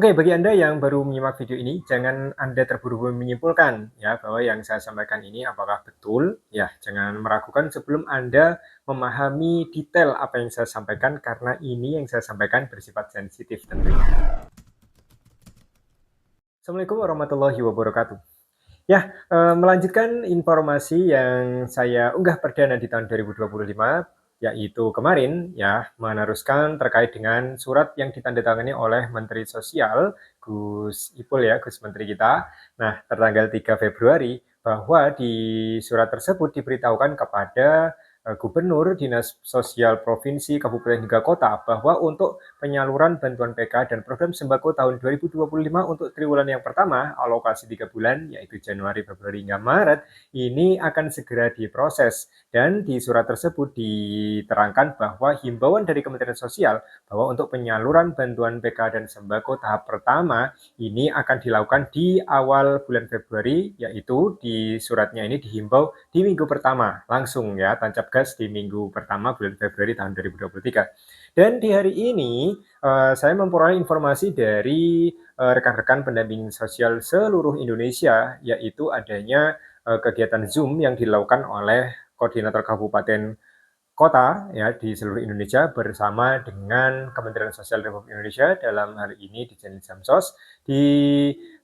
Oke, bagi Anda yang baru menyimak video ini, jangan Anda terburu-buru menyimpulkan ya bahwa yang saya sampaikan ini apakah betul. Ya, jangan meragukan sebelum Anda memahami detail apa yang saya sampaikan karena ini yang saya sampaikan bersifat sensitif tentunya. Assalamualaikum warahmatullahi wabarakatuh. Ya, melanjutkan informasi yang saya unggah perdana di tahun 2025, yaitu kemarin ya, meneruskan terkait dengan surat yang ditandatangani oleh Menteri Sosial, Gus Ipul ya, Gus Menteri kita. Nah, tertanggal 3 Februari, bahwa di surat tersebut diberitahukan kepada Gubernur, Dinas Sosial Provinsi, Kabupaten hingga Kota bahwa untuk penyaluran bantuan PK dan program sembako tahun 2025 untuk triwulan yang pertama, alokasi 3 bulan, yaitu Januari, Februari, hingga Maret, ini akan segera diproses. Dan di surat tersebut diterangkan bahwa himbauan dari Kementerian Sosial bahwa untuk penyaluran bantuan PK dan sembako tahap pertama ini akan dilakukan di awal bulan Februari, yaitu di suratnya ini dihimbau di minggu pertama, langsung ya, tancap gas di minggu pertama bulan Februari tahun 2023. Dan di hari ini saya memperoleh informasi dari rekan-rekan pendamping sosial seluruh Indonesia, yaitu adanya kegiatan Zoom yang dilakukan oleh koordinator kabupaten kota ya di seluruh Indonesia bersama dengan Kementerian Sosial Republik Indonesia, dalam hal ini di Jamsos. Di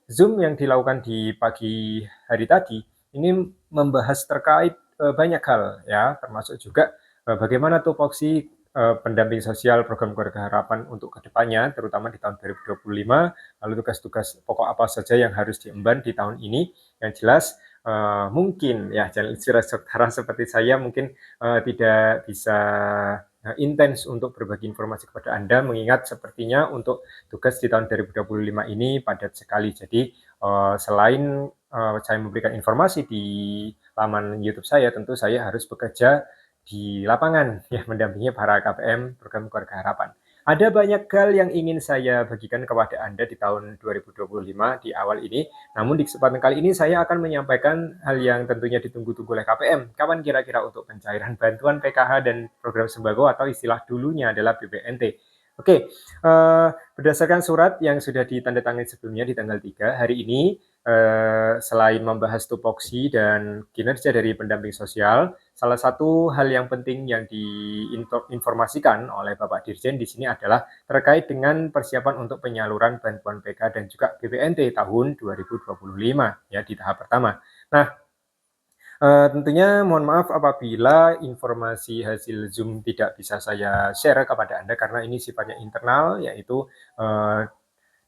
Zoom yang dilakukan di pagi hari tadi ini membahas terkait banyak hal ya, termasuk juga bagaimana tupoksi pendamping sosial program keluarga harapan untuk kedepannya, terutama di tahun 2025, lalu tugas-tugas pokok apa saja yang harus diemban di tahun ini. Yang jelas mungkin ya, channel inspirasi saudara seperti saya mungkin tidak bisa intens untuk berbagi informasi kepada Anda, mengingat sepertinya untuk tugas di tahun 2025 ini padat sekali. Jadi selain saya memberikan informasi di laman YouTube saya, tentu saya harus bekerja di lapangan ya, mendampingi para KPM program keluarga harapan. Ada banyak hal yang ingin saya bagikan kepada Anda di tahun 2025 di awal ini, namun di kesempatan kali ini saya akan menyampaikan hal yang tentunya ditunggu-tunggu oleh KPM. Kapan kira-kira untuk pencairan bantuan PKH dan program sembako atau istilah dulunya adalah BPNT? Oke, berdasarkan surat yang sudah ditandatangani sebelumnya di tanggal 3, hari ini selain membahas tupoksi dan kinerja dari pendamping sosial, salah satu hal yang penting yang diinformasikan oleh Bapak Dirjen di sini adalah terkait dengan persiapan untuk penyaluran bantuan PK dan juga BPNT tahun 2025 ya, di tahap pertama. Nah, tentunya mohon maaf apabila informasi hasil Zoom tidak bisa saya share kepada Anda karena ini sifatnya internal, yaitu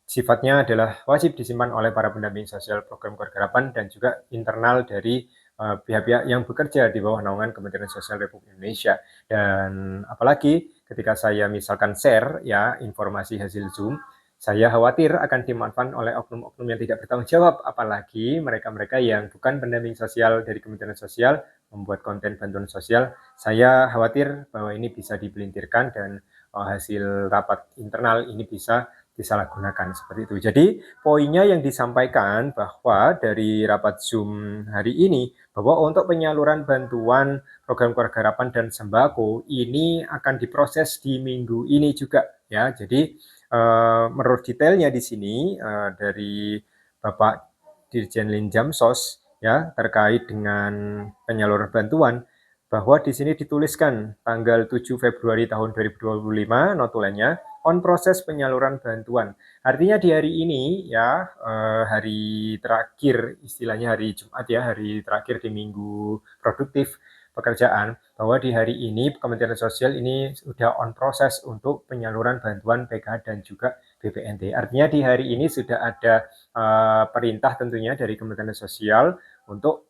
sifatnya adalah wajib disimpan oleh para pendamping sosial program keluarga harapan dan juga internal dari pihak-pihak yang bekerja di bawah naungan Kementerian Sosial Republik Indonesia. Dan apalagi ketika saya misalkan share ya informasi hasil Zoom, saya khawatir akan dimanfaatkan oleh oknum-oknum yang tidak bertanggung jawab, apalagi mereka-mereka yang bukan pendamping sosial dari Kementerian Sosial membuat konten bantuan sosial. Saya khawatir bahwa ini bisa dipelintirkan dan hasil rapat internal ini bisa disalahgunakan seperti itu. Jadi poinnya yang disampaikan bahwa dari rapat Zoom hari ini bahwa untuk penyaluran bantuan program keluarga harapan dan sembako ini akan diproses di minggu ini juga ya. Jadi menurut detailnya di sini dari Bapak Dirjen Linjamsos ya terkait dengan penyaluran bantuan, bahwa di sini dituliskan tanggal 7 Februari tahun 2025 notulennya on proses penyaluran bantuan. Artinya di hari ini ya, hari terakhir istilahnya hari Jumat ya, hari terakhir di minggu produktif pekerjaan, bahwa di hari ini Kementerian Sosial ini sudah on proses untuk penyaluran bantuan PKH dan juga BPNT. Artinya di hari ini sudah ada perintah tentunya dari Kementerian Sosial untuk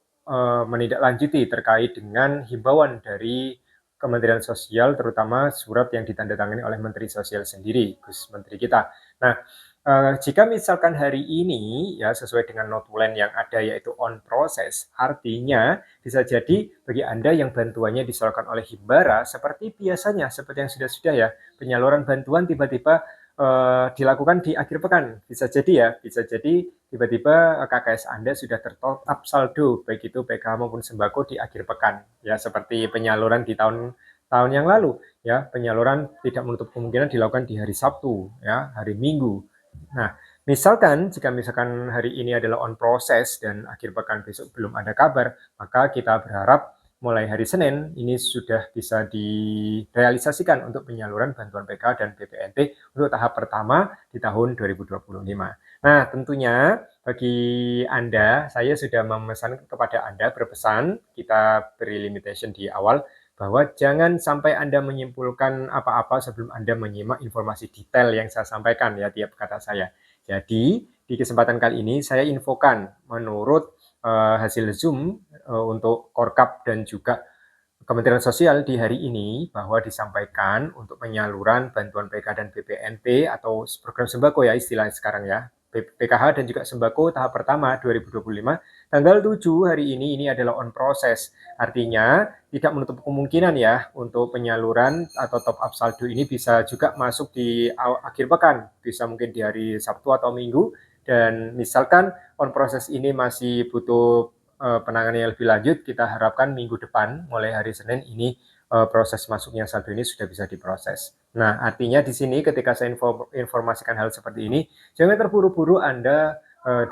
menindaklanjuti terkait dengan himbauan dari Kementerian Sosial, terutama surat yang ditandatangani oleh Menteri Sosial sendiri, Gus Menteri kita. Nah, jika misalkan hari ini ya sesuai dengan notulen yang ada yaitu on process, artinya bisa jadi bagi Anda yang bantuannya disalurkan oleh Himbara seperti biasanya, seperti yang sudah-sudah ya, penyaluran bantuan tiba-tiba dilakukan di akhir pekan. Bisa jadi ya, bisa jadi tiba-tiba KKS Anda sudah tertop up saldo, baik itu PKH maupun sembako di akhir pekan. Ya, seperti penyaluran di tahun yang lalu. Ya, penyaluran tidak menutup kemungkinan dilakukan di hari Sabtu, ya, hari Minggu. Nah, Misalkan, jika misalkan hari ini adalah on proses dan akhir pekan besok belum ada kabar, maka kita berharap mulai hari Senin ini sudah bisa direalisasikan untuk penyaluran bantuan PKH dan BPNT untuk tahap pertama di tahun 2025. Nah, tentunya bagi Anda, saya sudah memesan kepada Anda, berpesan, kita beri limitation di awal, bahwa jangan sampai Anda menyimpulkan apa-apa sebelum Anda menyimak informasi detail yang saya sampaikan ya tiap kata saya. Jadi, di kesempatan kali ini saya infokan menurut hasil Zoom untuk Korkap dan juga Kementerian Sosial di hari ini bahwa disampaikan untuk penyaluran bantuan PKH dan BPNT atau program sembako ya istilahnya sekarang ya. PKH dan juga sembako tahap pertama 2025 tanggal 7 hari ini adalah on proses. Artinya tidak menutup kemungkinan ya untuk penyaluran atau top up saldo ini bisa juga masuk di akhir pekan, bisa mungkin di hari Sabtu atau Minggu, dan misalkan on proses ini masih butuh penanganan yang lebih lanjut, kita harapkan minggu depan mulai hari Senin ini proses masuknya saldo ini sudah bisa diproses. Nah, artinya di sini ketika saya informasikan hal seperti ini, jangan terburu-buru Anda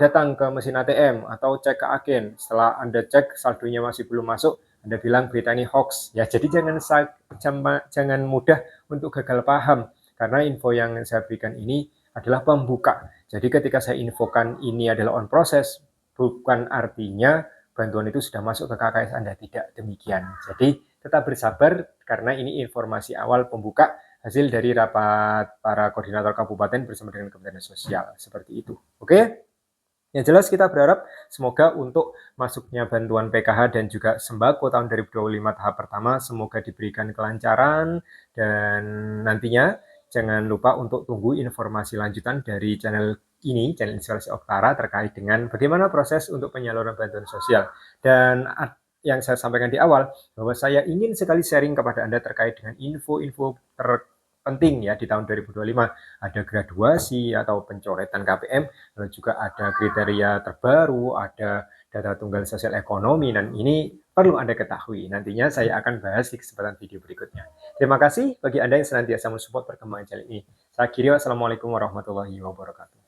datang ke mesin ATM atau cek ke agen. Setelah Anda cek saldonya masih belum masuk, Anda bilang berita ini hoax. Ya, jadi jangan mudah untuk gagal paham, karena info yang saya berikan ini adalah pembuka. Jadi ketika saya infokan ini adalah on proses, bukan artinya bantuan itu sudah masuk ke KKS Anda, tidak demikian. Jadi tetap bersabar karena ini informasi awal pembuka hasil dari rapat para koordinator kabupaten bersama dengan Kementerian Sosial, seperti itu. Oke? Yang jelas kita berharap semoga untuk masuknya bantuan PKH dan juga sembako tahun 2025 tahap pertama semoga diberikan kelancaran, dan nantinya jangan lupa untuk tunggu informasi lanjutan dari channel ini, channel Inspirasi Oktara, terkait dengan bagaimana proses untuk penyaluran bantuan sosial. Dan yang saya sampaikan di awal, bahwa saya ingin sekali sharing kepada Anda terkait dengan info-info penting ya di tahun 2025. Ada graduasi atau pencoretan KPM, lalu juga ada kriteria terbaru, ada data tunggal sosial ekonomi, dan ini perlu Anda ketahui. Nantinya saya akan bahas di kesempatan video berikutnya. Terima kasih bagi Anda yang senantiasa mensupport perkembangan channel ini. Saya akhiri, wassalamualaikum warahmatullahi wabarakatuh.